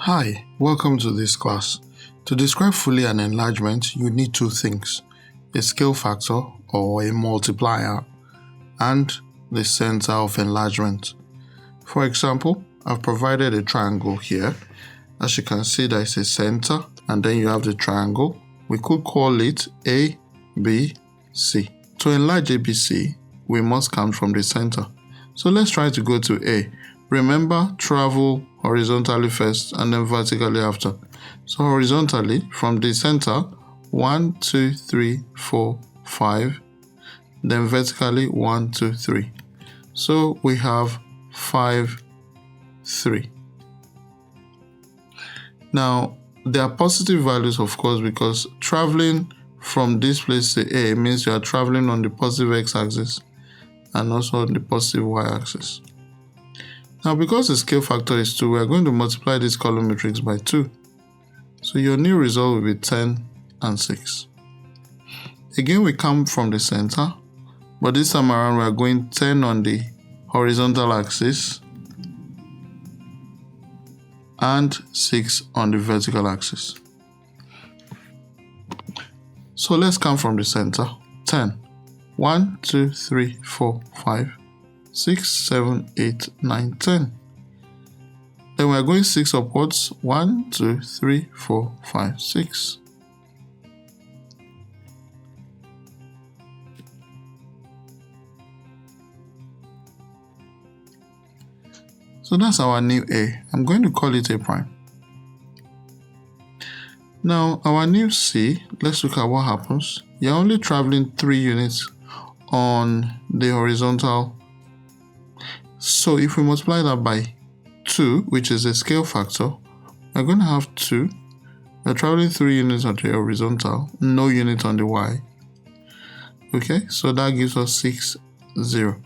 Hi, welcome to this class. To describe fully an enlargement, you need two things: a scale factor or a multiplier and the center of enlargement. For example, I've provided a triangle here. As you can see, there is a center and then you have the triangle. We could call it A, B, C. To enlarge ABC, we must count from the center. So let's try to go to A. Remember, travel horizontally first and then vertically after. So horizontally, from the center, 1, 2, 3, 4, 5. Then vertically, 1, 2, 3. So we have 5, 3. Now, there are positive values, of course, because traveling from this place to A means you are traveling on the positive x-axis and also on the positive y-axis. Now, because the scale factor is 2, we are going to multiply this column matrix by 2. So your new result will be 10 and 6. Again, we come from the center, but this time around we are going 10 on the horizontal axis and 6 on the vertical axis. So let's count from the center. 10. 1, 2, 3, 4, 5, 6, 7, 8, 9, 10. Then we are going 6 upwards. 1, 2, 3, 4, 5, 6. So that's our new A. I'm going to call it A prime. Now our new C, let's look at what happens. You're only traveling 3 units on the horizontal. So if we multiply that by 2, which is a scale factor, we're going to have 2. We're traveling 3 units on the horizontal, no unit on the y. Okay, so that gives us 6, 0.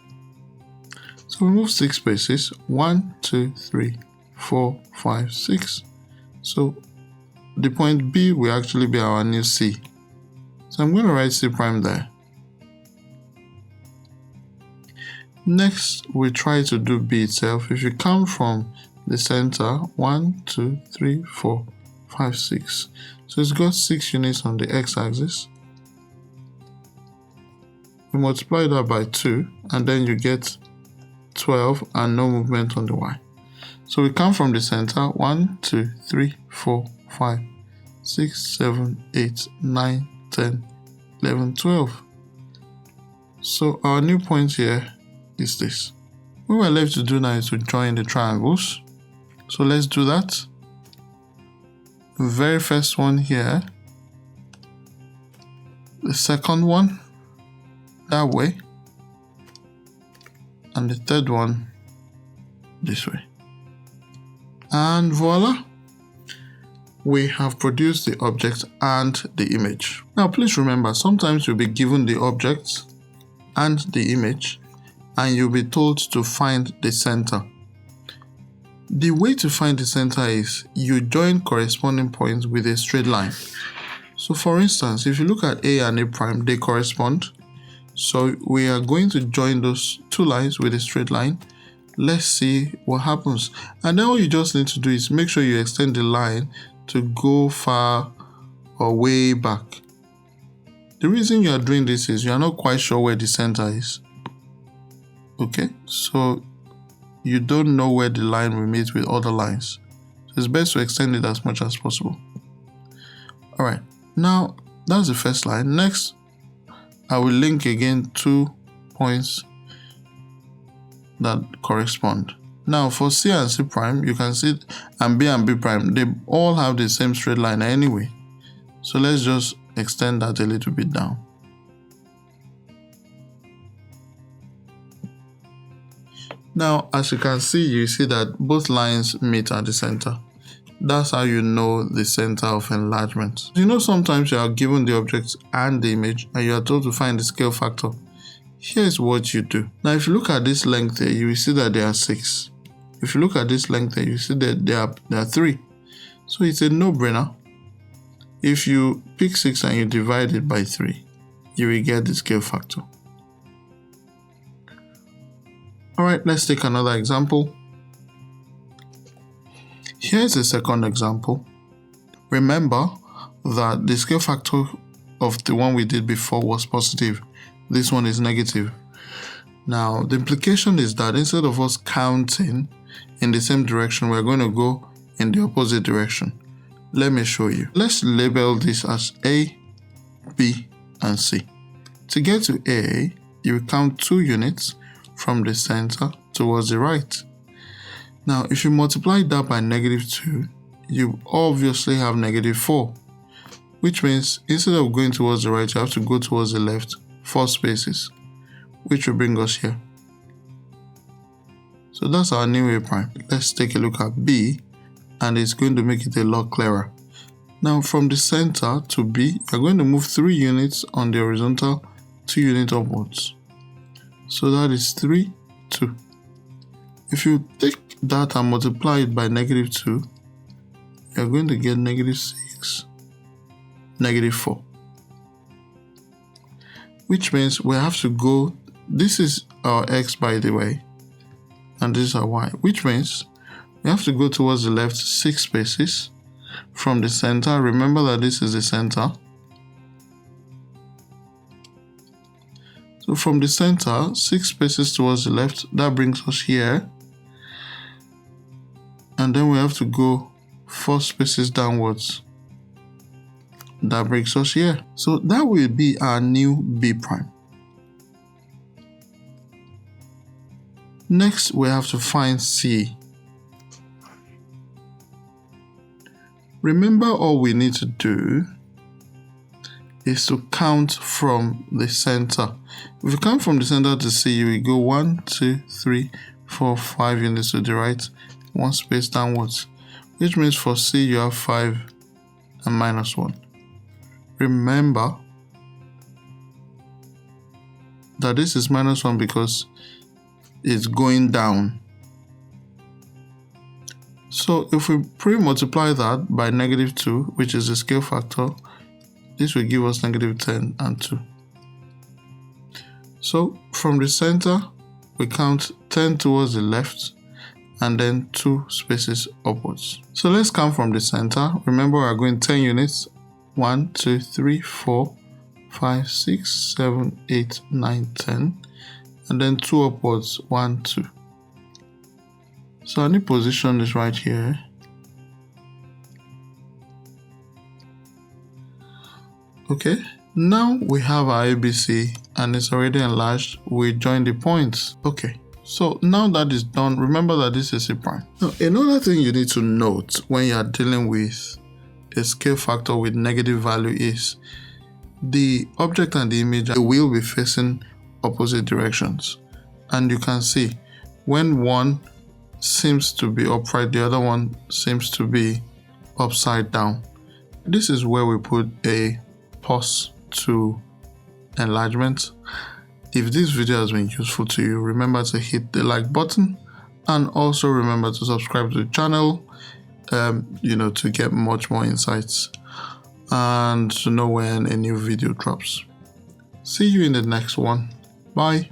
So we move 6 spaces. 1, 2, 3, 4, 5, 6. So the point B will actually be our new C. So I'm going to write C prime there. Next, we try to do B itself. If you count from the center, 1, 2, 3, 4, 5, 6. So it's got 6 units on the x-axis. We multiply that by 2, and then you get 12 and no movement on the y. So we count from the center, 1, 2, 3, 4, 5, 6, 7, 8, 9, 10, 11, 12. So our new point here is this. What we're left to do now is to join the triangles. So let's do that. The very first one here, the second one that way, and the third one this way. And voila, we have produced the object and the image. Now please remember, sometimes you'll be given the object and the image and you'll be told to find the center. The way to find the center is you join corresponding points with a straight line. So for instance, if you look at A and A prime, they correspond. So we are going to join those two lines with a straight line. Let's see what happens. And then all you just need to do is make sure you extend the line to go far or way back. The reason you are doing this is you are not quite sure where the center is. Okay, so you don't know where the line will meet with other lines. So it's best to extend it as much as possible. Alright, now that's the first line. Next, I will link again 2 points that correspond. Now for C and C prime, you can see, and B prime, they all have the same straight line anyway. So let's just extend that a little bit down. Now, as you can see, you see that both lines meet at the center. That's how you know the center of enlargement. You know, sometimes you are given the object and the image and you are told to find the scale factor. Here's what you do. Now, if you look at this length here, you will see that there are 6. If you look at this length here, you see that there are 3. So it's a no-brainer. If you pick 6 and you divide it by 3, you will get the scale factor. Alright, let's take another example. Here's a second example. Remember that the scale factor of the one we did before was positive. This one is negative. Now, the implication is that instead of us counting in the same direction, we're going to go in the opposite direction. Let me show you. Let's label this as A, B, and C. To get to A, you count 2 units from the center towards the right. Now, if you multiply that by -2, you obviously have -4, which means instead of going towards the right, you have to go towards the left 4 spaces, which will bring us here. So that's our new A prime. Let's take a look at B, and it's going to make it a lot clearer. Now, from the center to B, you're going to move 3 units on the horizontal, 2 units upwards. So that is 3, 2. If you take that and multiply it by -2, you're going to get -6, -4. Which means we have to go, this is our X by the way, and this is our Y, which means we have to go towards the left 6 spaces from the center. Remember that this is the center. So from the center, 6 spaces towards the left, that brings us here. And then we have to go 4 spaces downwards. That brings us here. So that will be our new B prime. Next, we have to find C. Remember, all we need to do is to count from the center. If you count from the center to C, you will go 1, 2, 3, 4, 5 units to the right, 1 space downwards, which means for C you have 5 and -1. Remember that this is -1 because it's going down. So if we pre-multiply that by -2, which is the scale factor, this will give us -10 and 2. So from the center, we count 10 towards the left and then 2 spaces upwards. So let's count from the center. Remember, we're going 10 units. 1, 2, 3, 4, 5, 6, 7, 8, 9, 10. And then 2 upwards, 1, 2. So our new position is right here. Okay, now we have our ABC and it's already enlarged. We join the points. Okay, so now that is done, remember that this is a prime. Now, another thing you need to note when you are dealing with a scale factor with negative value is the object and the image will be facing opposite directions. And you can see when one seems to be upright, the other one seems to be upside down. This is where we put a pause to enlargement. If this video has been useful to you, remember to hit the like button and also remember to subscribe to the channel, to get much more insights and to know when a new video drops. See you in the next one. Bye.